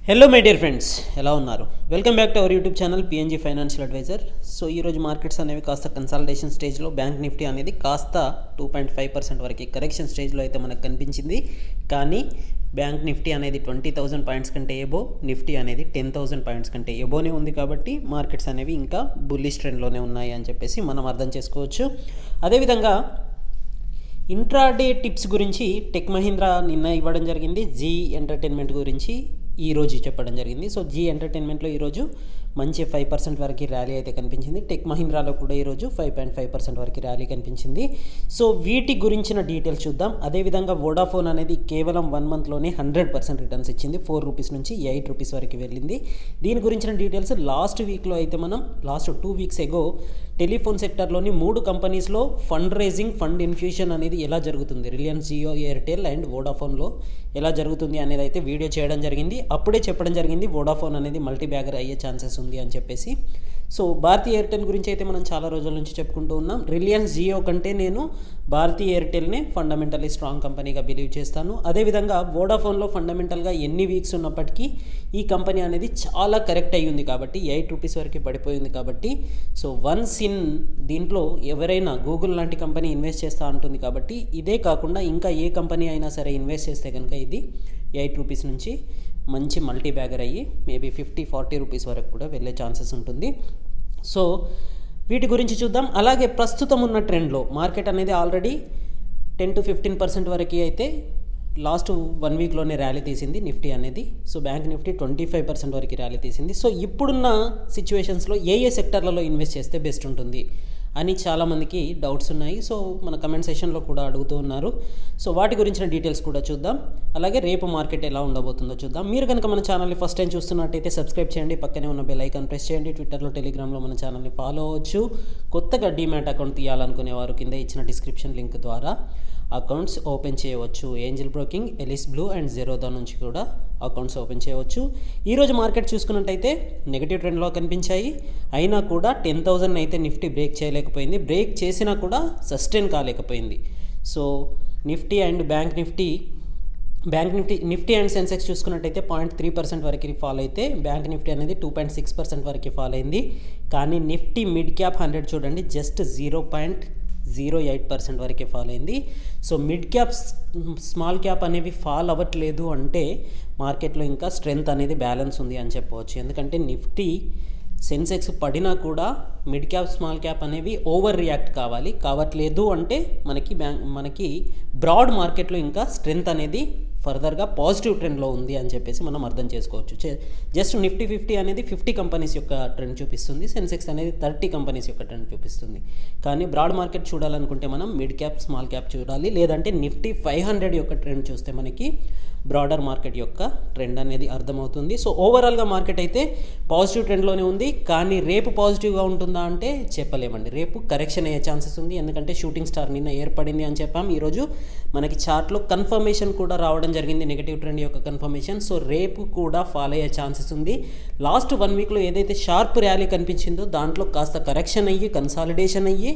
Hello my dear friends, ఎలా ఉన్నారు? Welcome back to our YouTube channel PNG financial advisor. So ఈరోజు markets అనేవి కాస్త కన్సాలిడేషన్ స్టేజ్లో, బ్యాంక్ నిఫ్టీ అనేది కాస్త 2.5% వరకు కరెక్షన్ స్టేజ్లో అయితే మనకు కనిపించింది. కానీ బ్యాంక్ నిఫ్టీ అనేది 20,000 పాయింట్స్ కంటే ఎబో, నిఫ్టీ అనేది 10,000 పాయింట్స్ కంటే ఎబోనే ఉంది. కాబట్టి మార్కెట్స్ అనేవి ఇంకా బుల్లిష్ ట్రెండ్లోనే ఉన్నాయి అని చెప్పేసి మనం అర్థం చేసుకోవచ్చు. అదేవిధంగా ఇంట్రాడే టిప్స్ గురించి టెక్ మహీంద్రా నిన్న ఇవ్వడం జరిగింది. జీ ఎంటర్టైన్మెంట్ గురించి ఈరోజు చెప్పడం జరిగింది. సో జీ ఎంటర్టైన్మెంట్లో ఈరోజు మంచి 5% వరకు ర్యాలీ అయితే కనిపించింది. టెక్ మహీంద్రాలో కూడా ఈరోజు 5.5% వరకు ర్యాలీ కనిపించింది. సో వీటి గురించిన డీటెయిల్స్ చూద్దాం. అదేవిధంగా వోడాఫోన్ అనేది కేవలం 1 మంత్లోనే 100% రిటర్న్స్ ఇచ్చింది. 4 రూపీస్ నుంచి 8 రూపీస్ వరకు వెళ్ళింది. దీని గురించిన డీటెయిల్స్ లాస్ట్ వీక్లో అయితే మనం లాస్ట్ 2 వీక్స్ ఎగో టెలిఫోన్ సెక్టర్లోని 3 కంపెనీస్లో ఫండ్ రైజింగ్, ఫండ్ ఇన్ఫ్యూషన్ అనేది ఎలా జరుగుతుంది, రిలయన్స్ జియో, ఎయిర్టెల్ అండ్ వోడాఫోన్లో ఎలా జరుగుతుంది అనేది అయితే వీడియో చేయడం జరిగింది. అప్పుడే చెప్పడం జరిగింది వోడాఫోన్ అనేది మల్టీ బ్యాగర్ అయ్యే ఛాన్సెస్ ఉంది అని చెప్పేసి. సో భారతీయ ఎయిర్టెల్ గురించి అయితే మనం చాలా రోజుల నుంచి చెప్పుకుంటూ ఉన్నాం. రిలయన్స్ జియో కంటే నేను భారతీయ ఎయిర్టెల్నే ఫండమెంటల్లీ స్ట్రాంగ్ కంపెనీగా బిలీవ్ చేస్తాను. అదేవిధంగా వోడాఫోన్లో ఫండమెంటల్గా ఎన్ని వీక్స్ ఉన్నప్పటికీ ఈ కంపెనీ అనేది చాలా కరెక్ట్ అయ్యి ఉంది. కాబట్టి 8 రూపీస్ వరకు పడిపోయింది. కాబట్టి సో వన్స్ ఇన్ దీంట్లో ఎవరైనా గూగుల్ లాంటి కంపెనీ ఇన్వెస్ట్ చేస్తూ ఉంటుంది. కాబట్టి ఇదే కాకుండా ఇంకా ఏ కంపెనీ అయినా సరే ఇన్వెస్ట్ చేస్తే కనుక ఇది 8 రూపీస్ నుంచి మంచి మల్టీ బ్యాగర్ అయ్యి మేబీ 50-40 రూపీస్ వరకు కూడా వెళ్ళే ఛాన్సెస్ ఉంటుంది. సో వీటి గురించి చూద్దాం. అలాగే ప్రస్తుతం ఉన్న ట్రెండ్లో మార్కెట్ అనేది ఆల్రెడీ 10-15% వరకు అయితే లాస్ట్ 1 వీక్లోనే ర్యాలీ తీసింది నిఫ్టీ అనేది. సో బ్యాంక్ నిఫ్టీ 25% వరకు ర్యాలీ తీసింది. సో ఇప్పుడున్న సిచ్యువేషన్స్లో ఏ సెక్టర్లలో ఇన్వెస్ట్ చేస్తే బెస్ట్ ఉంటుంది అని చాలామందికి డౌట్స్ ఉన్నాయి. సో మన కమెంట్ సెషన్లో కూడా అడుగుతూ ఉన్నారు. సో వాటి గురించిన డీటెయిల్స్ కూడా చూద్దాం. అలాగే రేపు మార్కెట్ ఎలా ఉండబోతుందో చూద్దాం. మీరు కనుక మన ఛానల్ని ఫస్ట్ టైం చూస్తున్నట్టయితే సబ్స్క్రైబ్ చేయండి, పక్కనే ఉన్న బెల్ ఐకాన్ ప్రెస్ చేయండి. ట్విట్టర్లో, టెలిగ్రామ్లో మన ఛానల్ని ఫాలో అవ్వచ్చు. కొత్తగా డీమ్యాట్ అకౌంట్ తీయాలనుకునే వారు కింద ఇచ్చిన డిస్క్రిప్షన్ లింక్ ద్వారా అకౌంట్స్ ఓపెన్ చేయవచ్చు. Angel Broking, Alice Blue and Zerodha నుంచి కూడా అకౌంట్స్ ఓపెన్ చేయవచ్చు. ఈరోజు మార్కెట్ చూసుకున్నట్టయితే నెగిటివ్ ట్రెండ్లో కనిపించాయి. అయినా కూడా 10,000 అయితే నిఫ్టీ బ్రేక్ చేయలేకపోయింది. బ్రేక్ చేసినా కూడా సస్టైన్ కాలేకపోయింది. So Nifty and bank Nifty and Sensex చూసుకున్నట్టయితే 0.3% వరకు ఫాల్ అయితే బ్యాంక్ నిఫ్టీ అనేది 2.6% వరకు ఫాల్ అయింది. కానీ నిఫ్టీ మిడ్ క్యాప్ 100 చూడండి జస్ట్ 0.08% వరకే ఫాల్ అయింది. So mid cap, small cap అనేవి ఫాల్ అవ్వట్లేదు అంటే మార్కెట్లో ఇంకా స్ట్రెంగ్త్ అనేది బ్యాలెన్స్ ఉంది అని చెప్పవచ్చు. ఎందుకంటే నిఫ్టీ, సెన్సెక్స్ పడినా కూడా మిడ్ క్యాప్, స్మాల్ క్యాప్ అనేవి ఓవర్ రియాక్ట్ కావట్లేదు అంటే మనకి బ్రాడ్ మార్కెట్లో ఇంకా స్ట్రెంగ్త్ అనేది ఫర్దర్గా పాజిటివ్ ట్రెండ్లో ఉంది అని చెప్పేసి మనం అర్థం చేసుకోవచ్చు. జస్ట్ నిఫ్టీ 50 అనేది 50 కంపెనీస్ యొక్క ట్రెండ్ చూపిస్తుంది. సెన్సెక్స్ అనేది 30 కంపెనీస్ యొక్క ట్రెండ్ చూపిస్తుంది. కానీ బ్రాడ్ మార్కెట్ చూడాలనుకుంటే మనం మిడ్ క్యాప్, స్మాల్ క్యాప్ చూడాలి. లేదంటే నిఫ్టీ 500 యొక్క ట్రెండ్ చూస్తే మనకి బ్రాడర్ మార్కెట్ యొక్క ట్రెండ్ అనేది అర్థమవుతుంది. సో ఓవరాల్గా మార్కెట్ అయితే పాజిటివ్ ట్రెండ్లోనే ఉంది. కానీ రేపు పాజిటివ్గా ఉంటుందా అంటే చెప్పలేమండి. రేపు కరెక్షన్ అయ్యే ఛాన్సెస్ ఉంది. ఎందుకంటే షూటింగ్ స్టార్ నిన్న ఏర్పడింది అని చెప్పాం. ఈరోజు మనకి చార్ట్లో కన్ఫర్మేషన్ కూడా రావడం జరిగింది, నెగిటివ్ ట్రెండ్ యొక్క కన్ఫర్మేషన్. సో రేపు కూడా ఫాలో అయ్యే ఛాన్సెస్ ఉంది. లాస్ట్ 1 వీక్లో ఏదైతే షార్ప్ ర్యాలీ కనిపించిందో దాంట్లో కాస్త కరెక్షన్ అయ్యి, కన్సాలిడేషన్ అయ్యి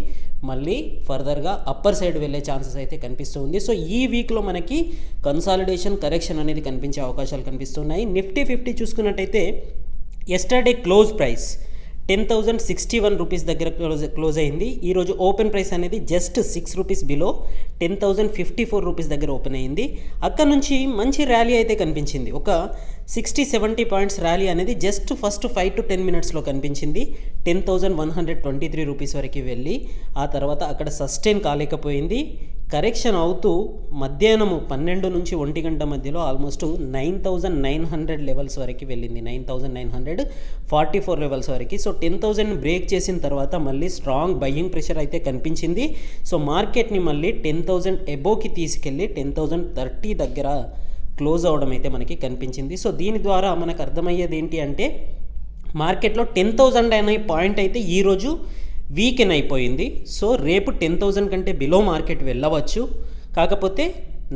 మళ్ళీ ఫర్దర్గా అప్పర్ సైడ్ వెళ్ళే ఛాన్సెస్ అయితే కనిపిస్తుంది. సో ఈ వీక్లో మనకి కన్సాలిడేషన్, కరెక్షన్ అనేది కనిపించే అవకాశాలు కనిపిస్తున్నాయి. నిఫ్టీ 50 చూసుకున్నట్టయితే ఎస్టర్డే క్లోజ్ ప్రైస్ 10,061 రూపీస్ దగ్గర క్లోజ్ అయింది. ఈరోజు ఓపెన్ ప్రైస్ అనేది జస్ట్ 6 రూపీస్ బిలో 10,054 రూపీస్ దగ్గర ఓపెన్ అయింది. అక్కడ నుంచి మంచి ర్యాలీ అయితే కనిపించింది. ఒక 60-70 పాయింట్స్ ర్యాలీ అనేది జస్ట్ ఫస్ట్ 5 to 10 మినిట్స్లో కనిపించింది. 10,123 రూపీస్ వరకు వెళ్ళి ఆ తర్వాత అక్కడ సస్టైన్ కాలేకపోయింది. కరెక్షన్ అవుతూ మధ్యాహ్నము 12 నుంచి 1 గంట మధ్యలో ఆల్మోస్ట్ 9,900 లెవెల్స్ వరకు వెళ్ళింది. 9,944 లెవెల్స్ వరకు. సో 10,000 బ్రేక్ చేసిన తర్వాత మళ్ళీ స్ట్రాంగ్ బయ్యింగ్ ప్రెషర్ అయితే కనిపించింది. సో మార్కెట్ని మళ్ళీ 10,000 ఎబోకి తీసుకెళ్ళి 10,030 దగ్గర క్లోజ్ అవ్వడం అయితే మనకి కనిపించింది. సో దీని ద్వారా మనకు అర్థమయ్యేది ఏంటి అంటే మార్కెట్లో 10,000 అనే పాయింట్ అయితే ఈరోజు వీకెన్ అయిపోయింది. సో రేపు 10,000 కంటే బిలో మార్కెట్ వెళ్ళవచ్చు. కాకపోతే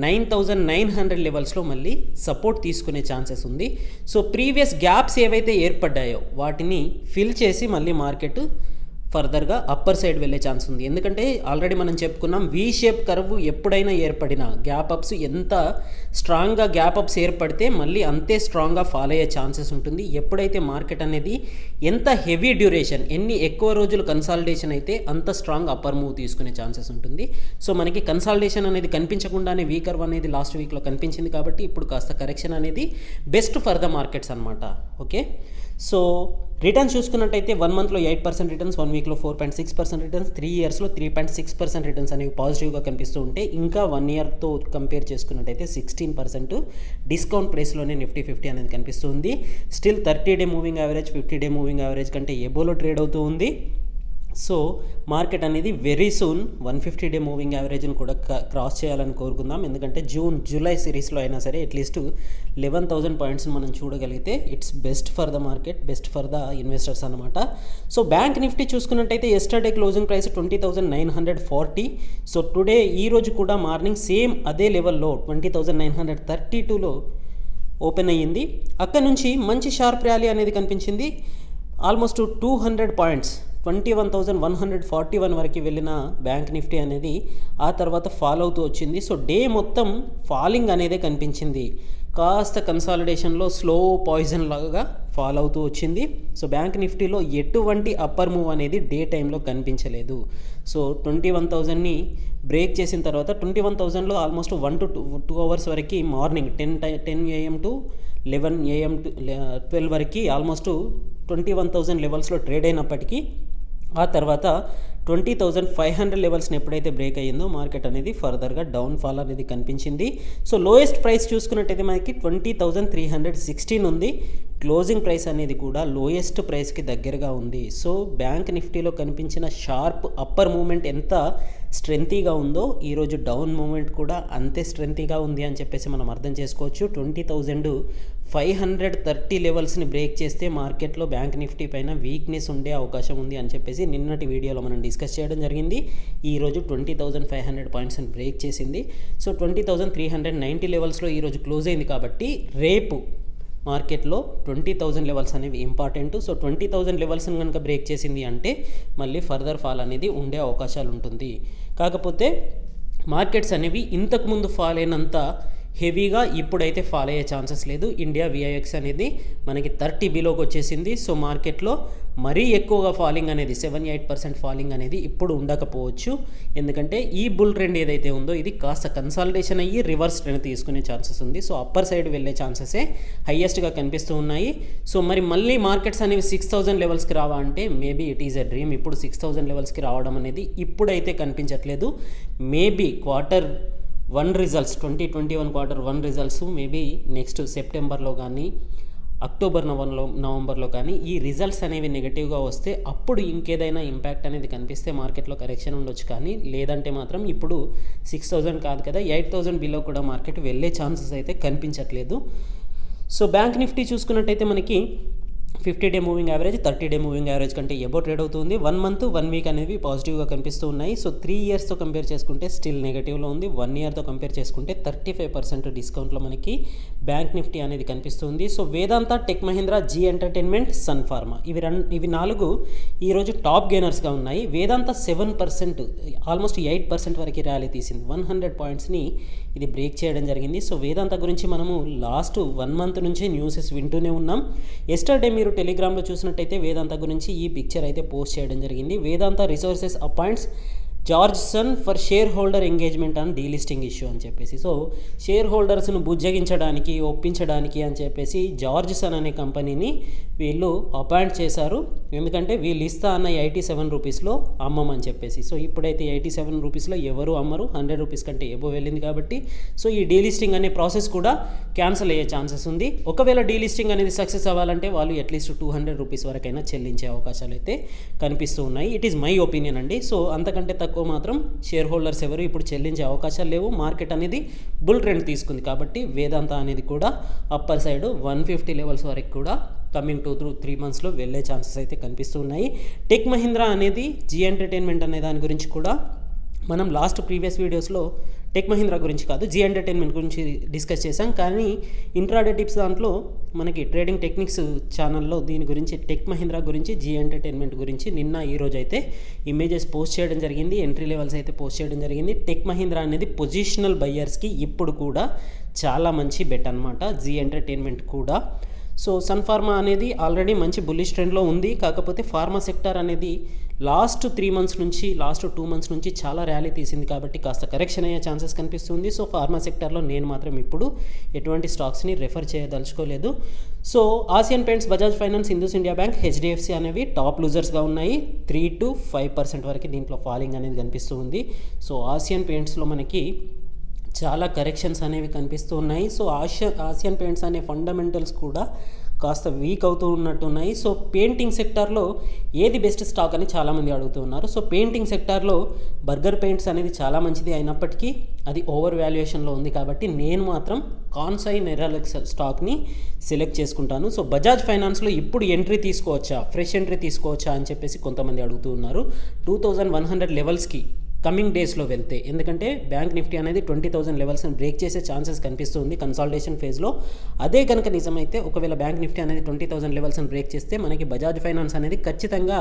9,900 లెవెల్స్లో మళ్ళీ సపోర్ట్ తీసుకునే ఛాన్సెస్ ఉంది. సో ప్రీవియస్ గ్యాప్స్ ఏవైతే ఏర్పడ్డాయో వాటిని ఫిల్ చేసి మళ్ళీ మార్కెట్ ఫర్దర్గా అప్పర్ సైడ్ వెళ్ళే ఛాన్స్ ఉంది. ఎందుకంటే ఆల్రెడీ మనం చెప్పుకున్నాం, వీ షేప్ కర్వ్ ఎప్పుడైనా ఏర్పడినా గ్యాప్ అప్స్ ఎంత స్ట్రాంగ్గా గ్యాప్ అప్స్ ఏర్పడితే మళ్ళీ అంతే స్ట్రాంగ్గా ఫాలో అయ్యే ఛాన్సెస్ ఉంటుంది. ఎప్పుడైతే మార్కెట్ అనేది ఎంత హెవీ డ్యూరేషన్, ఎన్ని ఎక్కువ రోజులు కన్సాలిడేషన్ అయితే అంత స్ట్రాంగ్ అప్పర్ మూవ్ తీసుకునే ఛాన్సెస్ ఉంటుంది. సో మనకి కన్సాలిడేషన్ అనేది కనిపించకుండానే వీ కర్వ్ అనేది లాస్ట్ వీక్లో కనిపించింది కాబట్టి ఇప్పుడు కాస్త కరెక్షన్ అనేది బెస్ట్ ఫర్ ద మార్కెట్స్ అనమాట. ఓకే, సో రిటర్న్స్ చూసుకున్నట్టయితే 1 మంత్లో 8% రిటర్న్స్, 1 వీక్లో 4.6% రిటర్న్స్, 3 ఇయర్స్లో 3.6% రిటర్న్స్ అనేవి పాజిటివ్గా కనిపిస్తూ ఉంటే, ఇంకా 1 ఇయర్తో కంపేర్ చేసుకున్నట్టయితే 16% డిస్కౌంట్ ప్రైస్లోనే నిఫ్టీ 50 అనేది కనిపిస్తుంది. Still 30 day moving average 50 day moving average కంటే ఎబోలో ట్రేడ్ అవుతూ ఉంది. సో మార్కెట్ అనేది వెరీ సూన్ 150 డే మూవింగ్ యావరేజ్ని కూడా క్రాస్ చేయాలని కోరుకుందాం. ఎందుకంటే జూన్ జూలై సిరీస్లో అయినా సరే అట్లీస్ట్ 11,000 పాయింట్స్ని మనం చూడగలిగితే it's best for the market, best for the investors అనమాట. సో బ్యాంక్ నిఫ్టీ చూసుకున్నట్టయితే yesterday closing price 20,940. So today ఈరోజు కూడా మార్నింగ్ సేమ్ అదే లెవెల్లో 20,932లో ఓపెన్ అయ్యింది. అక్కడ నుంచి మంచి షార్ప్ ర్యాలీ అనేది కనిపించింది. ఆల్మోస్ట్ 200 పాయింట్స్ 21,141 వరకు వెళ్ళిన బ్యాంక్ నిఫ్టీ అనేది ఆ తర్వాత ఫాల్ అవుతూ వచ్చింది. సో డే మొత్తం ఫాలింగ్ అనేదే కనిపించింది. కాస్త కన్సాలిడేషన్లో స్లో పాయిజన్ లాగా ఫాల్ అవుతూ వచ్చింది. సో బ్యాంక్ నిఫ్టీలో ఎటువంటి అప్పర్ మూవ్ అనేది డే టైంలో కనిపించలేదు. సో 21,000ని బ్రేక్ చేసిన తర్వాత 21,000లో ఆల్మోస్ట్ 1 to 2 అవర్స్ వరకు morning 10 AM to 11 AM to 12 వరకు ఆల్మోస్ట్ 21,000 లెవెల్స్లో ట్రేడ్ అయినప్పటికీ ఆ తర్వాత 20,500 లెవెల్స్ని ఎప్పుడైతే బ్రేక్ అయ్యిందో మార్కెట్ అనేది ఫర్దర్గా డౌన్ ఫాల్ అనేది కనిపించింది. సో లోయెస్ట్ ప్రైస్ చూసుకున్నట్టయితే మనకి 20,316 ఉంది. క్లోజింగ్ ప్రైస్ అనేది కూడా లోయెస్ట్ ప్రైస్కి దగ్గరగా ఉంది. సో బ్యాంక్ నిఫ్టీలో కనిపించిన షార్ప్ అప్పర్ మూమెంట్ ఎంత స్ట్రెంతీగా ఉందో ఈరోజు డౌన్ మూమెంట్ కూడా అంతే స్ట్రెంతీగా ఉంది అని చెప్పేసి మనం అర్థం చేసుకోవచ్చు. 20,530 లెవెల్స్ని బ్రేక్ చేస్తే మార్కెట్లో బ్యాంక్ నిఫ్టీ పైన వీక్నెస్ ఉండే అవకాశం ఉంది అని చెప్పేసి నిన్నటి వీడియోలో మనం డిస్కస్ చేయడం జరిగింది. ఈరోజు 20,500 పాయింట్స్ని బ్రేక్ చేసింది. సో 20,390 లెవెల్స్లో ఈరోజు క్లోజ్ అయింది కాబట్టి రేపు మార్కెట్లో 20,000 లెవెల్స్ అనేవి ఇంపార్టెంట్. సో 20,000 లెవెల్స్ని కనుక బ్రేక్ చేసింది అంటే మళ్ళీ ఫర్దర్ ఫాల్ అనేది ఉండే అవకాశాలు ఉంటుంది. కాకపోతే మార్కెట్స్ అనేవి ఇంతకుముందు ఫాల్ అయినంత హెవీగా ఇప్పుడైతే ఫాల్ అయ్యే ఛాన్సెస్ లేదు. ఇండియా విఐఎక్స్ అనేది మనకి 30 బిలోకి వచ్చేసింది. సో మార్కెట్లో మరీ ఎక్కువగా ఫాలింగ్ అనేది 7-8% ఫాలింగ్ అనేది ఇప్పుడు ఉండకపోవచ్చు. ఎందుకంటే ఈ బుల్ ట్రెండ్ ఏదైతే ఉందో ఇది కాస్త కన్సాలిడేషన్ అయ్యి రివర్స్ ట్రెండ్ తీసుకునే ఛాన్సెస్ ఉంది. సో అప్పర్ సైడ్ వెళ్ళే ఛాన్సెసే హైయెస్ట్గా కనిపిస్తూ ఉన్నాయి. సో మరి మళ్ళీ మార్కెట్స్ అనేవి 6,000 లెవెల్స్కి రావా అంటే maybe it is a dream. ఇప్పుడు 6,000 లెవెల్స్కి రావడం అనేది ఇప్పుడైతే కనిపించట్లేదు. Maybe Q1 results 2021 Q1 results maybe next సెప్టెంబర్లో కానీ అక్టోబర్ నవంబర్లో కానీ ఈ రిజల్ట్స్ అనేవి నెగిటివ్గా వస్తే అప్పుడు ఇంకేదైనా ఇంపాక్ట్ అనేది కనిపిస్తే మార్కెట్లో కరెక్షన్ ఉండొచ్చు. కానీ లేదంటే మాత్రం ఇప్పుడు 6,000 కాదు కదా 8,000 బిలో కూడా మార్కెట్ వెళ్ళే ఛాన్సెస్ అయితే కనిపించట్లేదు. సో బ్యాంక్ నిఫ్టీ చూసుకున్నట్టయితే మనకి 50 day moving average 30 day moving average కంటే ఎబో ట్రేడ్ అవుతుంది. 1 మంత్ 1 వీక్ అనేవి పాజిటివ్గా కనిపిస్తూ ఉన్నాయి. సో 3 ఇయర్స్తో కంపేర్ చేసుకుంటే స్టిల్ నెగటివ్లో ఉంది. 1 ఇయర్తో కంపేర్ చేసుకుంటే 35% డిస్కౌంట్లో మనకి బ్యాంక్ నిఫ్టీ అనేది కనిపిస్తుంది. So Vedanta, Tech Mahindra, Zee Entertainment, Sun Pharma ఇవి 4 ఈరోజు టాప్ గెయినర్స్గా ఉన్నాయి. వేదాంత 7% ఆల్మోస్ట్ 8% వరకు ర్యాలీ తీసింది. 100 పాయింట్స్ని ఇది బ్రేక్ చేయడం జరిగింది. సో వేదాంత గురించి మనము లాస్ట్ 1 మంత్ నుంచే న్యూసెస్ వింటూనే ఉన్నాం. ఎస్టర్డే మీరు టెలిగ్రామ్లో చూసినట్టయితే వేదాంత గురించి ఈ పిక్చర్ అయితే పోస్ట్ చేయడం జరిగింది. Vedanta Resources appoints Georgeson for share holder engagement and delisting issue అని చెప్పేసి. సో షేర్ హోల్డర్స్ను బుజ్జగించడానికి ఒప్పించడానికి అని చెప్పేసి జార్జ్సన్ అనే కంపెనీని వీళ్ళు అపాయింట్ చేశారు. ఎందుకంటే వీళ్ళు ఇస్తా అన్న 87 రూపీస్లో అమ్మమని చెప్పేసి. సో ఇప్పుడైతే 87 రూపీస్లో ఎవరు అమ్మరు, 100 రూపీస్ కంటే ఎబో వెళ్ళింది కాబట్టి సో ఈ డీలిస్టింగ్ అనే ప్రాసెస్ కూడా క్యాన్సిల్ అయ్యే ఛాన్సెస్ ఉంది. ఒకవేళ డీలిస్టింగ్ అనేది సక్సెస్ అవ్వాలంటే వాళ్ళు అట్లీస్ట్ 200 రూపీస్ వరకైనా చెల్లించే అవకాశాలు అయితే కనిపిస్తూ ఉన్నాయి. ఇట్ ఈస్ మై ఒపీనియన్ అండి. సో అంతకంటే తక్కువ మాత్రం షేర్ హోల్డర్స్ ఎవరు ఇప్పుడు చెల్లించే అవకాశాలు లేవు. మార్కెట్ అనేది బుల్ ట్రెండ్ తీసుకుంది కాబట్టి వేదాంత అనేది కూడా అప్పర్ సైడ్ 150 లెవెల్స్ వరకు కూడా కమింగ్ 2-3 మంత్స్లో వెళ్ళే ఛాన్సెస్ అయితే కనిపిస్తూ ఉన్నాయి. టెక్ మహీంద్రా అనేది జీ ఎంటర్టైన్మెంట్ అనే దాని గురించి కూడా మనం ప్రీవియస్ వీడియోస్లో టెక్ మహీంద్రా గురించి కాదు, జీ ఎంటర్టైన్మెంట్ గురించి డిస్కస్ చేశాం. కానీ ఇంట్రాడే టిప్స్ దాంట్లో మనకి ట్రేడింగ్ టెక్నిక్స్ ఛానల్లో దీని గురించి టెక్ మహీంద్రా గురించి, జీ ఎంటర్టైన్మెంట్ గురించి నిన్న ఈరోజు అయితే ఇమేజెస్ పోస్ట్ చేయడం జరిగింది, ఎంట్రీ లెవెల్స్ అయితే పోస్ట్ చేయడం జరిగింది. టెక్ మహీంద్రా అనేది పొజిషనల్ బయ్యర్స్కి ఇప్పుడు కూడా చాలా మంచి బెట్ అనమాట, జీ ఎంటర్టైన్మెంట్ కూడా. సో సన్ ఫార్మా అనేది ఆల్రెడీ మంచి బుల్లిష్ ట్రెండ్లో ఉంది. కాకపోతే ఫార్మా సెక్టర్ అనేది లాస్ట్ 3 months నుంచి, లాస్ట్ 2 months నుంచి చాలా ర్యాలీ తీసింది కాబట్టి కాస్త కరెక్షన్ అయ్యే ఛాన్సెస్ కనిపిస్తుంది. సో ఫార్మా సెక్టర్లో నేను మాత్రం ఇప్పుడు ఎటువంటి స్టాక్స్ని రెఫర్ చేయదలుచుకోలేదు. So Asian Paints, Bajaj Finance, IndusInd Bank, HDFC అనేవి టాప్ లూజర్స్గా ఉన్నాయి. 3 to 5% వరకు దీంట్లో ఫాలింగ్ అనేది కనిపిస్తూ ఉంది. సో ఆసియన్ పెయింట్స్లో మనకి చాలా కరెక్షన్స్ అనేవి కనిపిస్తూ ఉన్నాయి. సో ఆసియన్ పెయింట్స్ అనే ఫండమెంటల్స్ కూడా కాస్త వీక్ అవుతూ ఉన్నట్టున్నాయి. సో పెయింటింగ్ సెక్టార్లో ఏది బెస్ట్ స్టాక్ అని చాలామంది అడుగుతున్నారు. సో పెయింటింగ్ సెక్టార్లో బర్గర్ పెయింట్స్ అనేది చాలా మంచిది అయినప్పటికీ అది ఓవర్ వాల్యుయేషన్లో ఉంది కాబట్టి నేను మాత్రం కాన్సై నెరాలెక్స్ స్టాక్ని సెలెక్ట్ చేసుకుంటాను. సో బజాజ్ ఫైనాన్స్లో ఇప్పుడు ఎంట్రీ తీసుకోవచ్చా, ఫ్రెష్ ఎంట్రీ తీసుకోవచ్చా అని చెప్పేసి కొంతమంది అడుగుతూ ఉన్నారు. 2100 లెవెల్స్కి కమింగ్ డేస్లో వెళ్తే, ఎందుకంటే బ్యాంక్ నిఫ్టీ అనేది 20,000 లెవెల్స్ని బ్రేక్ చేసే ఛాన్సెస్ కనిపిస్తుంది కన్సాలిడేషన్ ఫేజ్లో. అదే కనుక నిజమైతే, ఒకవేళ బ్యాంక్ నిఫ్టీ అనేది 20,000 లెవెల్స్ని బ్రేక్ చేస్తే మనకి బజాజ్ ఫైనాన్స్ అనేది ఖచ్చితంగా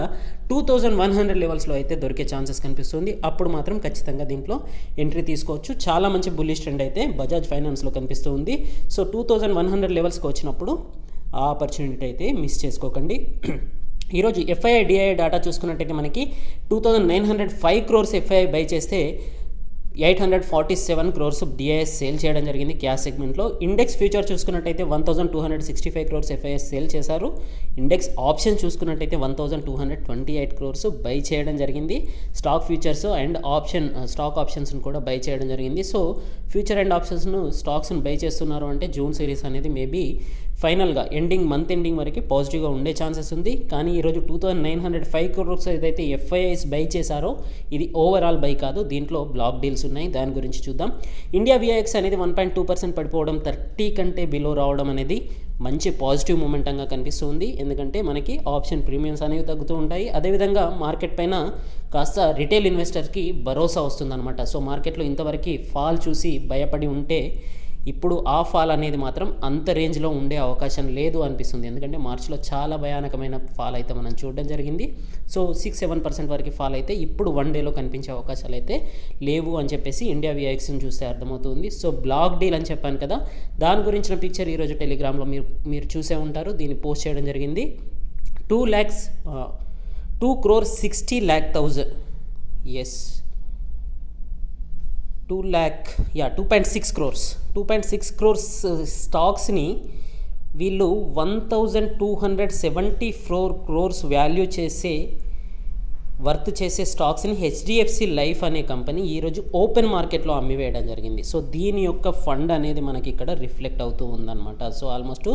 2100 లెవెల్స్లో అయితే దొరికే ఛాన్సెస్ కనిపిస్తుంది. అప్పుడు మాత్రం ఖచ్చితంగా దీంట్లో ఎంట్రీ తీసుకోవచ్చు. చాలా మంచి బుల్లిష్ ట్రెండ్ అయితే బజాజ్ ఫైనాన్స్లో కనిపిస్తుంది. సో 2100 లెవెల్స్కి వచ్చినప్పుడు ఆ ఆపర్చునిటీ అయితే మిస్ చేసుకోకండి. ఈరోజు ఎఫ్ఐఐ డిఐఐ డేటా చూసుకున్నట్టయితే మనకి 2905 crores ఎఫ్ఐఐ బై చేస్తే 847 crores డిఐఎస్ సేల్ చేయడం జరిగింది క్యాష్ సెగ్మెంట్లో. ఇండెక్స్ ఫ్యూచర్ చూసుకున్నట్టయితే 1265 crores ఎఫ్ఐఎస్ సేల్ చేశారు. ఇండెక్స్ ఆప్షన్ చూసుకున్నట్టయితే 1228 crores బై చేయడం జరిగింది. స్టాక్ ఫ్యూచర్స్ అండ్ స్టాక్ ఆప్షన్స్ను కూడా బై చేయడం జరిగింది. సో ఫ్యూచర్ అండ్ ఆప్షన్స్ను స్టాక్స్ను బై చేస్తున్నారు అంటే జూన్ సిరీస్ అనేది మేబీ ఫైనల్గా మంత్ ఎండింగ్ వరకు పాజిటివ్గా ఉండే ఛాన్సెస్ ఉంది. కానీ ఈరోజు 2905 crores ఏదైతే ఎఫ్ఐఐస్ బై చేశారో ఇది ఓవరాల్ బై కాదు, దీంట్లో బ్లాక్ డీల్స్ ఉన్నాయి. దాని గురించి చూద్దాం. ఇండియా విఐఎక్స్ అనేది 1.2% పడిపోవడం, 30 కంటే బిలో రావడం అనేది మంచి పాజిటివ్ మూమెంటంగా కనిపిస్తుంది. ఎందుకంటే మనకి ఆప్షన్ ప్రీమియమ్స్ అనేవి తగ్గుతూ ఉంటాయి. అదేవిధంగా మార్కెట్ పైన కాస్త రిటైల్ ఇన్వెస్టర్కి భరోసా వస్తుందన్నమాట. సో మార్కెట్లో ఇంతవరకు ఫాల్ చూసి భయపడి ఉంటే ఇప్పుడు ఆ ఫాల్ అనేది మాత్రం అంత రేంజ్లో ఉండే అవకాశం లేదు అనిపిస్తుంది. ఎందుకంటే మార్చిలో చాలా భయానకమైన ఫాల్ అయితే మనం చూడడం జరిగింది. సో 6-7% వరకు ఫాల్ అయితే ఇప్పుడు 1 డేలో కనిపించే అవకాశాలు అయితే లేవు అని చెప్పేసి ఇండియా విఐఎక్స్ని చూస్తే అర్థమవుతుంది. సో బ్లాక్ డీల్ అని చెప్పాను కదా, దాని గురించిన పిక్చర్ ఈరోజు టెలిగ్రామ్లో మీరు చూసే ఉంటారు. దీన్ని పోస్ట్ చేయడం జరిగింది. 2,60,00,000 ఎస్ 2.6 crores స్టాక్స్ని వీళ్ళు 1274 crores వాల్యూ చేసే వర్త్ చేసే స్టాక్స్ని హెచ్డిఎఫ్సి లైఫ్ అనే కంపెనీ ఈరోజు ఓపెన్ మార్కెట్లో అమ్మివేయడం జరిగింది. సో దీని యొక్క ఫండ్ అనేది మనకి ఇక్కడ రిఫ్లెక్ట్ అవుతూ ఉందన్నమాట. సో ఆల్మోస్ట్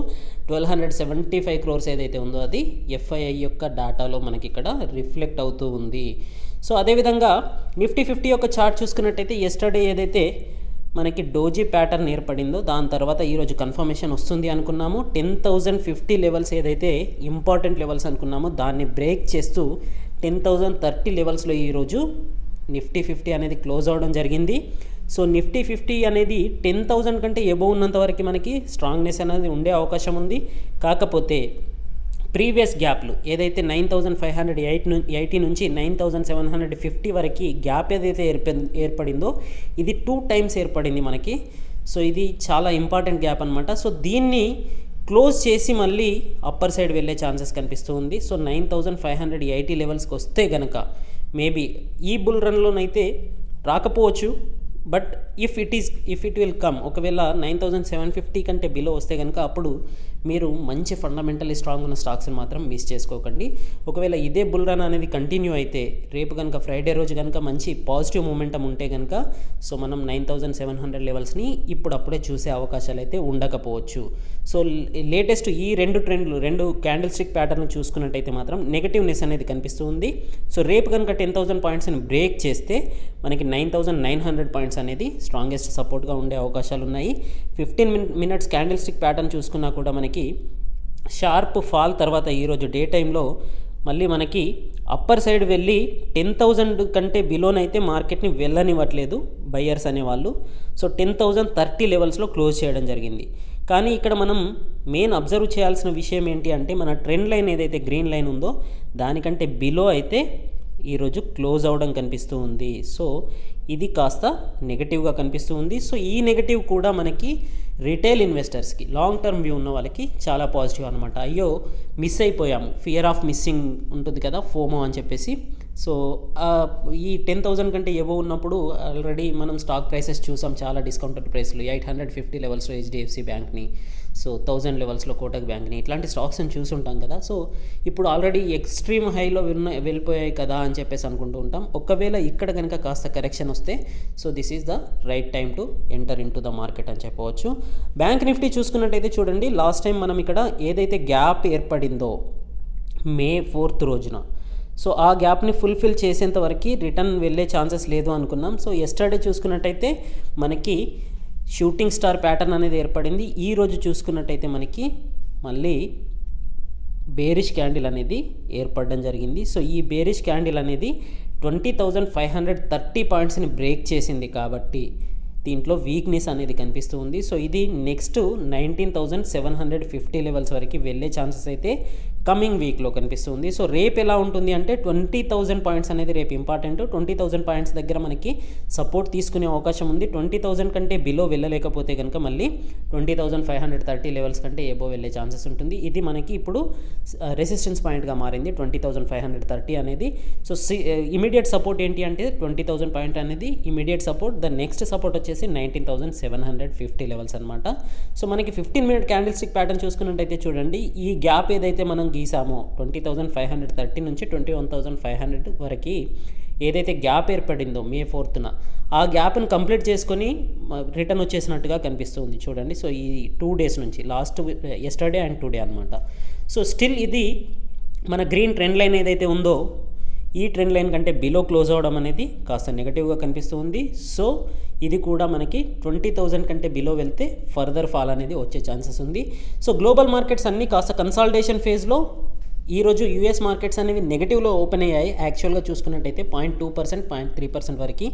1275 crores ఏదైతే ఉందో అది ఎఫ్ఐఐ యొక్క డేటాలో మనకి ఇక్కడ రిఫ్లెక్ట్ అవుతూ ఉంది. సో అదేవిధంగా నిఫ్టీ 50 యొక్క చార్ట్ చూసుకున్నట్టయితే ఎస్టర్డే ఏదైతే మనకి డోజీ ప్యాటర్న్ ఏర్పడిందో దాని తర్వాత ఈరోజు కన్ఫర్మేషన్ వస్తుంది అనుకున్నాము. 10,050 లెవెల్స్ ఏదైతే ఇంపార్టెంట్ లెవెల్స్ అనుకున్నామో దాన్ని బ్రేక్ చేస్తూ 10,030 లెవెల్స్లో ఈరోజు నిఫ్టీ 50 అనేది క్లోజ్ అవ్వడం జరిగింది. సో నిఫ్టీ 50 అనేది 10,000 కంటే ఎబోవ్ ఉన్నంత వరకు మనకి స్ట్రాంగ్నెస్ అనేది ఉండే అవకాశం ఉంది. కాకపోతే ప్రీవియస్ గ్యాప్లు ఏదైతే 9,580 నుంచి 9,750 వరకు గ్యాప్ ఏదైతే ఏర్పడిందో ఇది 2 times ఏర్పడింది మనకి. సో ఇది చాలా ఇంపార్టెంట్ గ్యాప్ అనమాట. సో దీన్ని క్లోజ్ చేసి మళ్ళీ అప్పర్ సైడ్ వెళ్ళే ఛాన్సెస్ కనిపిస్తూ ఉంది. సో 9,580 లెవెల్స్కి వస్తే కనుక మేబీ ఈ బుల్ రన్లోనైతే రాకపోవచ్చు. But if it will come, ఒకవేళ 9,750 కంటే బిలో వస్తే కనుక అప్పుడు మీరు మంచి ఫండమెంటల్లీ స్ట్రాంగ్ ఉన్న స్టాక్స్ని మాత్రం మిస్ చేసుకోకండి. ఒకవేళ ఇదే బుల్ రన్ అనేది కంటిన్యూ అయితే రేపు కనుక ఫ్రైడే రోజు కనుక మంచి పాజిటివ్ మూమెంటం ఉంటే కనుక సో మనం 9,700 లెవెల్స్ని ఇప్పుడప్పుడే చూసే అవకాశాలు అయితే ఉండకపోవచ్చు. సో లేటెస్ట్ ఈ రెండు క్యాండిల్ స్టిక్ ప్యాటర్న్ చూసుకున్నట్టయితే మాత్రం నెగటివ్నెస్ అనేది కనిపిస్తూ ఉంది. సో రేపు కనుక 10,000 పాయింట్స్ని బ్రేక్ చేస్తే మనకి 9,900 పాయింట్స్ అనేది స్ట్రాంగెస్ట్ సపోర్ట్గా ఉండే అవకాశాలు ఉన్నాయి. 15 minutes క్యాండిల్ స్టిక్ ప్యాటర్న్ చూసుకున్నా కూడా మనకి షార్ప్ ఫాల్ తర్వాత ఈరోజు డే టైంలో మళ్ళీ మనకి అప్పర్ సైడ్ వెళ్ళి 10,000 కంటే బిలోనైతే మార్కెట్ని వెళ్ళనివ్వట్లేదు బయ్యర్స్ అనేవాళ్ళు. సో 10,030 లెవెల్స్లో క్లోజ్ చేయడం జరిగింది. కానీ ఇక్కడ మనం మెయిన్ అబ్జర్వ్ చేయాల్సిన విషయం ఏంటి అంటే మన ట్రెండ్ లైన్ ఏదైతే గ్రీన్ లైన్ ఉందో దానికంటే బిలో అయితే ఈరోజు క్లోజ్ అవడం కనిపిస్తూ ఉంది. సో ఇది కాస్త నెగటివ్గా కనిపిస్తూ ఉంది. సో ఈ నెగటివ్ కూడా మనకి రిటైల్ ఇన్వెస్టర్స్కి లాంగ్ టర్మ్ వ్యూ ఉన్న వాళ్ళకి చాలా పాజిటివ్ అనమాట. అయ్యో మిస్ అయిపోయాము, ఫియర్ ఆఫ్ మిస్సింగ్ ఉంటుంది కదా, ఫోమో అని చెప్పేసి. సో ఈ 10,000 కంటే ఎబో ఉన్నప్పుడు ఆల్రెడీ మనం స్టాక్ ప్రైసెస్ చూసాం, చాలా డిస్కౌంటెడ్ ప్రైస్లు 850 లెవెల్స్లో హెచ్డిఎఫ్సి బ్యాంక్ని, సో 1000 లెవెల్స్లో కోటక్ బ్యాంక్ని, ఇట్లాంటి స్టాక్స్ని చూసుంటాం కదా. సో ఇప్పుడు ఆల్రెడీ ఎక్స్ట్రీమ్ హైలో వెళ్ళిపోయాయి కదా అని చెప్పేసి అనుకుంటూ ఉంటాం. ఒకవేళ ఇక్కడ కనుక కాస్త కరెక్షన్ వస్తే so this is the right time to enter in to the market అని చెప్పవచ్చు. బ్యాంక్ నిఫ్టీ చూసుకున్నట్టయితే చూడండి, లాస్ట్ టైం మనం ఇక్కడ ఏదైతే గ్యాప్ ఏర్పడిందో May 4th రోజున, సో ఆ గ్యాప్ని ఫుల్ఫిల్ చేసేంత వరకు రిటర్న్ వెళ్ళే ఛాన్సెస్ లేదు అనుకున్నాం. సో ఎస్టర్డే చూసుకున్నట్టయితే మనకి షూటింగ్ స్టార్ ప్యాటర్న్ అనేది ఏర్పడింది. ఈ రోజు చూసుకున్నట్టయితే మనకి మళ్ళీ బేరిష్ క్యాండిల్ అనేది ఏర్పడడం జరిగింది. సో ఈ బేరిష్ క్యాండిల్ అనేది 20,530 పాయింట్స్ని బ్రేక్ చేసింది కాబట్టి దీంట్లో వీక్నెస్ అనేది కనిపిస్తూ ఉంది. సో ఇది నెక్స్ట్ 19,750 లెవెల్స్ వరకు వెళ్ళే ఛాన్సెస్ అయితే కమింగ్ వీక్లో కనిపిస్తుంది. సో రేపు ఎలా ఉంటుంది అంటే 20,000 పాయింట్స్ అనేది రేపు ఇంపార్టెంట్. 20,000 పాయింట్స్ దగ్గర మనకి సపోర్ట్ తీసుకునే అవకాశం ఉంది. 20,000 కంటే బిలో వెళ్ళలేకపోతే కనుక మళ్ళీ 20,530 లెవెల్స్ కంటే ఏబో వెళ్ళే ఛాన్సెస్ ఉంటుంది. ఇది మనకి ఇప్పుడు రెసిస్టెన్స్ పాయింట్గా మారింది 20,530 అనేది. సో ఇమీడియట్ సపోర్ట్ ఏంటి అంటే 20,000 పాయింట్ అనేది immediate support. The next support వచ్చేసి 19,750 లెవెల్స్ అనమాట. సో మనకి 15-minute క్యాండిల్ స్టిక్ ప్యాటర్న్ చూసుకున్నట్టయితే చూడండి, ఈ గ్యాప్ ఏదైతే మనం గీసామో 20,530 నుంచి 21,500 వరకు ఏదైతే గ్యాప్ ఏర్పడిందో May 4th ఆ గ్యాప్ని కంప్లీట్ చేసుకొని రిటర్న్ వచ్చేసినట్టుగా కనిపిస్తుంది చూడండి. సో ఈ 2 డేస్ నుంచి లాస్ట్ ఎస్టర్డే అండ్ టుడే అనమాట. సో స్టిల్ ఇది మన గ్రీన్ ట్రెండ్ లైన్ ఏదైతే ఉందో ఈ ట్రెండ్ లైన్ కంటే బిలో క్లోజ్ అవ్వడం అనేది కాస్త నెగటివ్గా కనిపిస్తూ ఉంది. సో ఇది కూడా మనకి 20,000 కంటే బిలో వెళ్తే ఫర్దర్ ఫాల్ అనేది వచ్చే ఛాన్సెస్ ఉంది. సో గ్లోబల్ మార్కెట్స్ అన్నీ కాస్త కన్సాలిడేషన్ ఫేజ్లో. ఈరోజు యూఎస్ మార్కెట్స్ అనేవి నెగటివ్లో ఓపెన్ అయ్యాయి. యాక్చువల్గా చూసుకున్నట్టయితే 0.2%, 0.3% వరకు.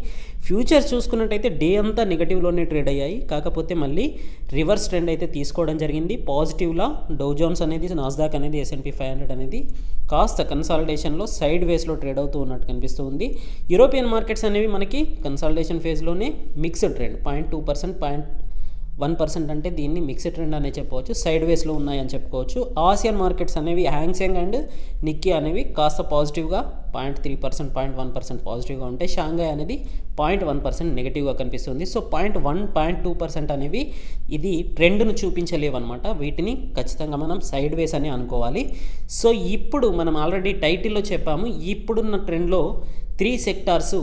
ఫ్యూచర్స్ చూసుకున్నట్టయితే డే అంతా నెగటివ్లోనే ట్రేడ్ అయ్యాయి. కాకపోతే మళ్ళీ రివర్స్ ట్రెండ్ అయితే తీసుకోవడం జరిగింది పాజిటివ్లా. డౌ జోన్స్ అనేది, నాస్డాక్ అనేది, S&P 500 అనేది కాస్త కన్సాలిడేషన్లో సైడ్ వేస్లో ట్రేడ్ అవుతూ ఉన్నట్టు కనిపిస్తూ ఉంది. యూరోపియన్ మార్కెట్స్ అనేవి మనకి కన్సాలిడేషన్ ఫేజ్లోనే మిక్స్డ్ ట్రెండ్ 0.2%, 0.1% అంటే దీన్ని మిక్స్డ్ ట్రెండ్ అనే చెప్పవచ్చు, సైడ్ వేస్లో ఉన్నాయని చెప్పుకోవచ్చు. ఆసియన్ మార్కెట్స్ అనేవి హ్యాంగ్సెంగ్ అండ్ నిక్కీ అనేవి కాస్త పాజిటివ్గా 0.3%, 0.1% పాజిటివ్గా ఉంటాయి. షాంఘై అనేది 0.1% నెగిటివ్గా కనిపిస్తుంది. సో 0.1, 0.2% అనేవి ఇది ట్రెండ్ను చూపించలేవు అనమాట. వీటిని ఖచ్చితంగా మనం సైడ్ వేస్ అని అనుకోవాలి. సో ఇప్పుడు మనం ఆల్రెడీ టైటిల్లో చెప్పాము, ఇప్పుడున్న ట్రెండ్లో 3 సెక్టార్స్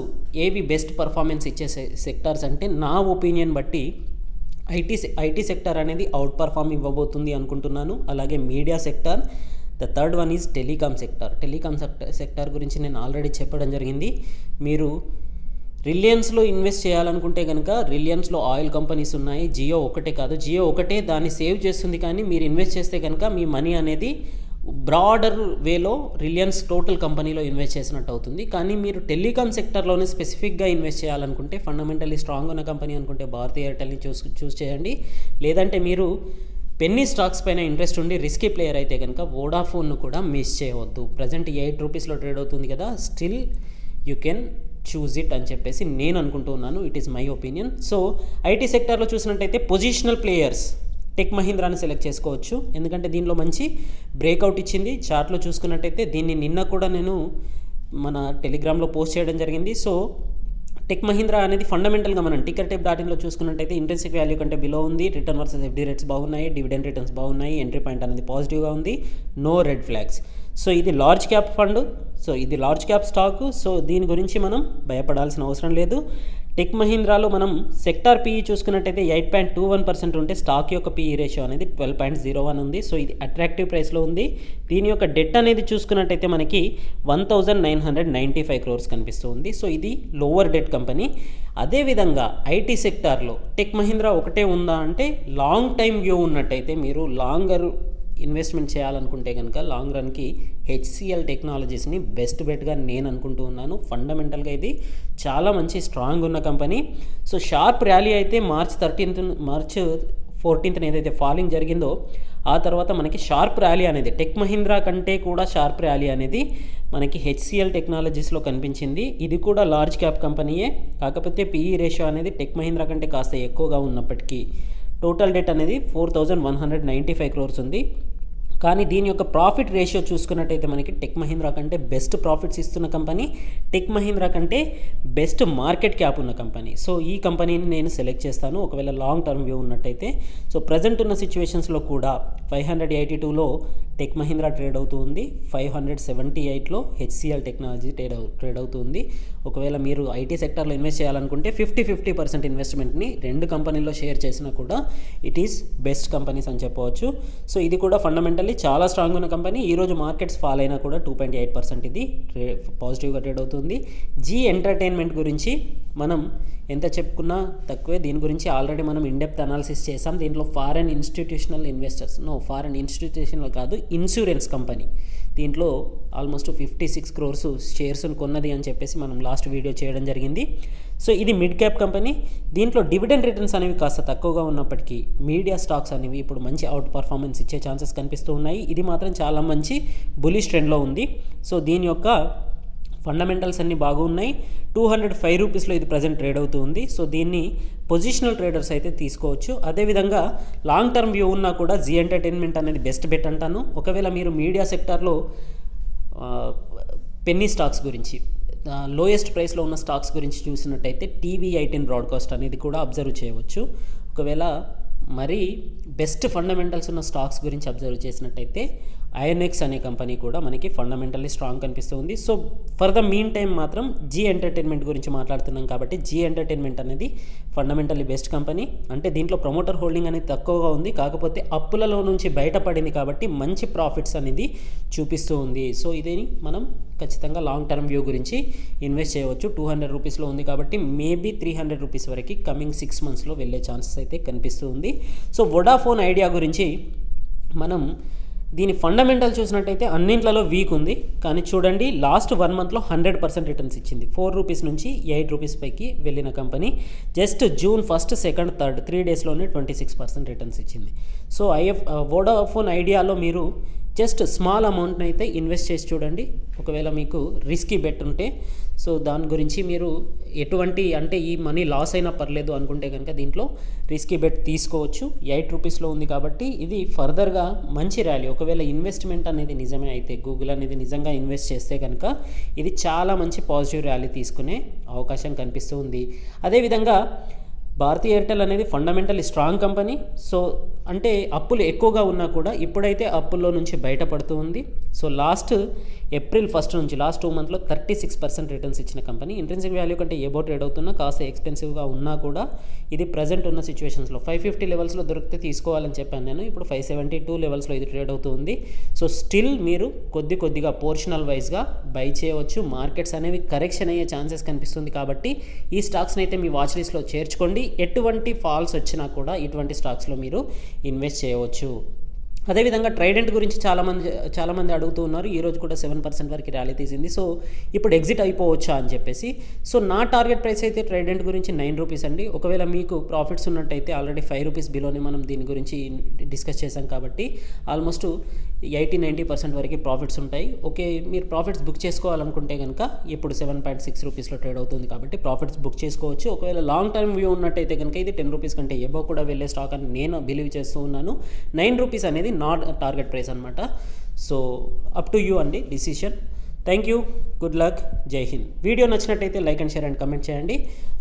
ఏవి బెస్ట్ పర్ఫార్మెన్స్ ఇచ్చే సెక్టార్స్ అంటే నా ఒపీనియన్ బట్టి ఐటీ సెక్టార్ అనేది అవుట్ పర్ఫార్మ్ ఇవ్వబోతుంది అనుకుంటున్నాను. అలాగే media sector, the third one is telecom sector. Telecom sector గురించి నేను ఆల్రెడీ చెప్పడం జరిగింది. మీరు రిలయన్స్లో ఇన్వెస్ట్ చేయాలనుకుంటే కనుక రిలయన్స్లో ఆయిల్ కంపెనీస్ ఉన్నాయి. జియో ఒకటే కాదు, జియో ఒకటే దాన్ని సేవ్ చేస్తుంది. కానీ మీరు ఇన్వెస్ట్ చేస్తే కనుక మీ మనీ అనేది బ్రాడర్ వేలో రిలయన్స్ టోటల్ కంపెనీలో ఇన్వెస్ట్ చేసినట్టు అవుతుంది. కానీ మీరు టెలికామ్ సెక్టర్లోనే స్పెసిఫిక్గా ఇన్వెస్ట్ చేయాలనుకుంటే, ఫండమెంటల్లీ స్ట్రాంగ్ ఉన్న కంపెనీ అనుకుంటే భారతీ ఎయిర్టెల్ని చూస్ చేయండి. లేదంటే మీరు పెన్నీ స్టాక్స్ పైన ఇంట్రెస్ట్ ఉండి రిస్కీ ప్లేయర్ అయితే కనుక వోడాఫోన్ను కూడా మిస్ చేయవద్దు. ప్రజెంట్ 8 రూపీస్లో ట్రేడ్ అవుతుంది కదా, still you can choose it అని చెప్పేసి నేను అనుకుంటున్నాను. It is my opinion. So IT సెక్టార్లో చూసినట్టయితే పొజిషనల్ ప్లేయర్స్ టెక్ మహీంద్రాని సెలెక్ట్ చేసుకోవచ్చు. ఎందుకంటే దీనిలో మంచి బ్రేక్అవుట్ ఇచ్చింది. చార్ట్లో చూసుకున్నట్టయితే దీన్ని నిన్న కూడా నేను మన టెలిగ్రామ్లో పోస్ట్ చేయడం జరిగింది. సో టెక్ మహీంద్రా అనేది ఫండమెంటల్గా మనం టికెట్.in లో చూసుకున్నట్టయితే ఇంట్రెన్సిక్ వాల్యూ కంటే బిలో ఉంది. రిటర్న్ వర్సెస్ ఎఫ్డీ రేట్స్ బాగున్నాయి, డివిడెండ్ రిటర్న్స్ బాగున్నాయి, ఎంట్రీ పాయింట్ అనేది పాజిటివ్గా ఉంది, నో రెడ్ ఫ్లాగ్స్. సో ఇది లార్జ్ క్యాప్ ఫండ్, సో ఇది లార్జ్ క్యాప్ స్టాక్. సో దీని గురించి మనం భయపడాల్సిన అవసరం లేదు. టెక్ మహీంద్రాలో మనం సెక్టార్ పీఈ చూసుకున్నట్టయితే 8.21% ఉంటే స్టాక్ యొక్క పీఈ రేషియో అనేది 12.01 ఉంది. సో ఇది అట్రాక్టివ్ ప్రైస్లో ఉంది. దీని యొక్క డెట్ అనేది చూసుకున్నట్టయితే మనకి 1,995 crores కనిపిస్తుంది. సో ఇది లోవర్ డెట్ కంపెనీ. అదేవిధంగా ఐటీ సెక్టార్లో టెక్ మహీంద్రా ఒకటే ఉందా అంటే లాంగ్ టైం వ్యూ ఉన్నట్టయితే మీరు లాంగర్ ఇన్వెస్ట్మెంట్ చేయాలనుకుంటే కనుక లాంగ్ రన్కి హెచ్సిఎల్ టెక్నాలజీస్ని బెస్ట్ బెట్గా నేను అనుకుంటూ ఉన్నాను. ఫండమెంటల్గా ఇది చాలా మంచి స్ట్రాంగ్ ఉన్న కంపెనీ. సో షార్ప్ ర్యాలీ అయితే మార్చ్ 14th ఏదైతే ఫాలింగ్ జరిగిందో ఆ తర్వాత మనకి షార్ప్ ర్యాలీ అనేది టెక్ మహీంద్రా కంటే కూడా షార్ప్ ర్యాలీ అనేది మనకి హెచ్సిఎల్ టెక్నాలజీస్లో కనిపించింది. ఇది కూడా లార్జ్ క్యాప్ కంపెనీయే, కాకపోతే పిఈ రేషియో అనేది టెక్ మహీంద్రా కంటే కాస్త ఎక్కువగా ఉన్నప్పటికీ టోటల్ డెట్ అనేది 4195 crores ఉంది. కానీ దీని యొక్క ప్రాఫిట్ రేషియో చూసుకున్నట్టయితే మనకి టెక్ మహీంద్రా కంటే బెస్ట్ ప్రాఫిట్స్ ఇస్తున్న కంపెనీ, టెక్ మహీంద్రా కంటే బెస్ట్ మార్కెట్ క్యాప్ ఉన్న కంపెనీ. సో ఈ కంపెనీని నేను సెలెక్ట్ చేస్తాను ఒకవేళ లాంగ్ టర్మ్ వ్యూ ఉన్నట్టయితే. సో ప్రజెంట్ ఉన్న సిచ్యువేషన్స్లో కూడా 582లో టెక్ మహీంద్రా ట్రేడ్ అవుతుంది, 578లో హెచ్సిఎల్ టెక్నాలజీ ట్రేడ్ అవుతుంది. ఒకవేళ మీరు ఐటీ సెక్టర్లో ఇన్వెస్ట్ చేయాలనుకుంటే 50% ఇన్వెస్ట్మెంట్ని రెండు కంపెనీల్లో షేర్ చేసినా కూడా ఇట్ ఈస్ బెస్ట్ కంపెనీస్ అని చెప్పవచ్చు. సో ఇది కూడా ఫండమెంటల్లీ చాలా స్ట్రాంగ్ ఉన్న కంపెనీ. ఈరోజు మార్కెట్స్ ఫాల్ అయినా కూడా 2.8% ఇది పాజిటివ్గా ట్రేడ్ అవుతుంది. జీ ఎంటర్టైన్మెంట్ గురించి మనం ఎంత చెప్పుకున్నా తక్కువే. దీని గురించి ఆల్రెడీ మనం ఇన్డెప్త్ అనాలిసిస్ చేసాం. దీంట్లో ఫారెన్ ఇన్స్టిట్యూషనల్ కాదు, ఇన్సూరెన్స్ కంపెనీ. దీంట్లో ఆల్మోస్ట్ 56 crores షేర్స్ని కొన్నది అని చెప్పేసి మనం లాస్ట్ వీడియో చేయడం జరిగింది. సో ఇది మిడ్ క్యాప్ కంపెనీ. దీంట్లో డివిడెండ్ రిటర్న్స్ అనేవి కాస్త తక్కువగా ఉన్నప్పటికీ మీడియా స్టాక్స్ అనేవి ఇప్పుడు మంచి అవుట్ పర్ఫార్మెన్స్ ఇచ్చే ఛాన్సెస్ కనిపిస్తూ ఉన్నాయి. ఇది మాత్రం చాలా మంచి బులిష్ ట్రెండ్లో ఉంది. సో దీని యొక్క ఫండమెంటల్స్ అన్నీ బాగున్నాయి. 205 రూపీస్లో ఇది ప్రజెంట్ ట్రేడ్ అవుతూ ఉంది. సో దీన్ని పొజిషనల్ ట్రేడర్స్ అయితే తీసుకోవచ్చు. అదేవిధంగా లాంగ్ టర్మ్ వ్యూ ఉన్నా కూడా జీ ఎంటర్టైన్మెంట్ అనేది బెస్ట్ బెట్ అంటాను. ఒకవేళ మీరు మీడియా సెక్టార్లో పెన్నీ స్టాక్స్ గురించి, లోయెస్ట్ ప్రైస్లో ఉన్న స్టాక్స్ గురించి చూసినట్టయితే TV18 బ్రాడ్కాస్ట్ అనేది కూడా అబ్జర్వ్ చేయవచ్చు. ఒకవేళ మరి బెస్ట్ ఫండమెంటల్స్ ఉన్న స్టాక్స్ గురించి అబ్జర్వ్ చేసినట్టయితే ఐఎన్ఎక్స్ అనే కంపెనీ కూడా మనకి ఫండమెంటల్లీ స్ట్రాంగ్ కనిపిస్తుంది. So for the mean time మాత్రం జీ ఎంటర్టైన్మెంట్ గురించి మాట్లాడుతున్నాం కాబట్టి జీ ఎంటర్టైన్మెంట్ అనేది ఫండమెంటల్లీ బెస్ట్ కంపెనీ. అంటే దీంట్లో ప్రమోటర్ హోల్డింగ్ అనేది తక్కువగా ఉంది, కాకపోతే అప్పులలో నుంచి బయటపడింది కాబట్టి మంచి ప్రాఫిట్స్ అనేది చూపిస్తూ ఉంది. సో ఇది మనం ఖచ్చితంగా లాంగ్ టర్మ్ వ్యూ గురించి ఇన్వెస్ట్ చేయవచ్చు. 200 రూపీస్లో ఉంది కాబట్టి మేబీ 300 రూపీస్ వరకు కమింగ్ 6 monthsలో వెళ్ళే ఛాన్సెస్ అయితే కనిపిస్తూ ఉంది. సో వొడాఫోన్ ఐడియా గురించి మనం దీని ఫండమెంటల్ చూసినట్టయితే అన్నింట్లలో వీక్ ఉంది. కానీ చూడండి లాస్ట్ 1 monthలో 100% రిటర్న్స్ ఇచ్చింది. 4 రూపీస్ నుంచి 8 రూపీస్ పైకి వెళ్ళిన company just June 1st, 2nd, 3rd 3 daysలోనే 26% returns ఇచ్చింది. సో వోడాఫోన్ ఐడియాలో మీరు జస్ట్ స్మాల్ అమౌంట్ని అయితే ఇన్వెస్ట్ చేసి చూడండి. ఒకవేళ మీకు రిస్కీ బెట్ ఉంటే సో దాని గురించి మీరు ఎటువంటి అంటే ఈ మనీ లాస్ అయినా పర్లేదు అనుకుంటే కనుక దీంట్లో రిస్కీ బెట్ తీసుకోవచ్చు. 8 రూపీస్లో ఉంది కాబట్టి ఇది ఫర్దర్గా మంచి ర్యాలీ. ఒకవేళ ఇన్వెస్ట్మెంట్ అనేది నిజమే అయితే గూగుల్ అనేది నిజంగా ఇన్వెస్ట్ చేస్తే కనుక ఇది చాలా మంచి పాజిటివ్ ర్యాలీ తీసుకునే అవకాశం కనిపిస్తూ ఉంది. అదేవిధంగా భారతీ ఎయిర్టెల్ అనేది ఫండమెంటల్లీ స్ట్రాంగ్ కంపెనీ. సో అంటే అప్పులు ఎక్కువగా ఉన్నా కూడా ఇప్పుడైతే అప్పుల్లో నుంచి బయటపడుతూ ఉంది. సో లాస్ట్ April 1st నుంచి లాస్ట్ 2 monthsలో 36% రిటర్న్స్ ఇచ్చిన కంపెనీ. ఇంట్రెన్సిక్ వాల్యూ కంటే ఏబో ట్రేడ్ అవుతున్నా కాస్త ఎక్స్పెన్సివ్గా ఉన్నా కూడా ఇది ప్రజెంట్ ఉన్న సిచ్యువేషన్స్లో 550 లెవెల్స్లో దొరికితే తీసుకోవాలని చెప్పాను నేను. ఇప్పుడు 572 లెవెల్స్లో ఇది ట్రేడ్ అవుతూ ఉంది. సో స్టిల్ మీరు కొద్దిగా పోర్షనల్ వైజ్గా బై చేయవచ్చు. మార్కెట్స్ అనేవి కరెక్షన్ అయ్యే ఛాన్సెస్ కనిపిస్తుంది కాబట్టి ఈ స్టాక్స్ని అయితే మీ వాచ్ లిస్ట్లో చేర్చుకోండి. ఎటువంటి ఫాల్స్ వచ్చినా కూడా ఇటువంటి స్టాక్స్లో మీరు ఇన్వెస్ట్ చేయవచ్చు. అదేవిధంగా ట్రైడెంట్ గురించి చాలామంది అడుగుతూ ఉన్నారు. ఈరోజు కూడా 7% వరకు ర్యాలీ తీసింది. సో ఇప్పుడు ఎగ్జిట్ అయిపోవచ్చా అని చెప్పేసి. సో నా టార్గెట్ ప్రైస్ అయితే ట్రైడెంట్ గురించి 9 రూపీస్ అండి. ఒకవేళ మీకు ప్రాఫిట్స్ ఉన్నట్టయితే ఆల్రెడీ 5 రూపీస్ బిలోనే మనం దీని గురించి డిస్కస్ చేసాం కాబట్టి ఆల్మోస్ట్ 80-90% వరకు ప్రాఫిట్స్ ఉంటాయి. ఓకే, మీరు ప్రాఫిట్స్ బుక్ చేసుకోవాలనుకుంటే కనుక ఇప్పుడు 7.6 రూపీస్లో ట్రేడ్ అవుతుంది కాబట్టి ప్రాఫిట్స్ బుక్ చేసుకోవచ్చు. ఒకవేళ లాంగ్ టర్మ్ వ్యూ ఉన్నట్టయితే కనుక ఇది 10 రూపీస్ కంటే ఎబో కూడా వెళ్ళే స్టాక్ అని నేను బిలీవ్ చేస్తూ ఉన్నాను. 9 రూపీస్ అనేది నాట్ టార్గెట్ ప్రైస్ అనమాట. సో అప్ టు యూ అండి decision. Thank you, good luck, జై హింద్. వీడియో నచ్చినట్టయితే like and share and comment చేయండి.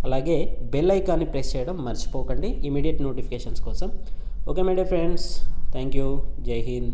అలాగే బెల్ ఐకాన్ని ప్రెస్ చేయడం మర్చిపోకండి ఇమీడియట్ నోటిఫికేషన్స్ కోసం. Okay my dear friends, thank you, జై హింద్.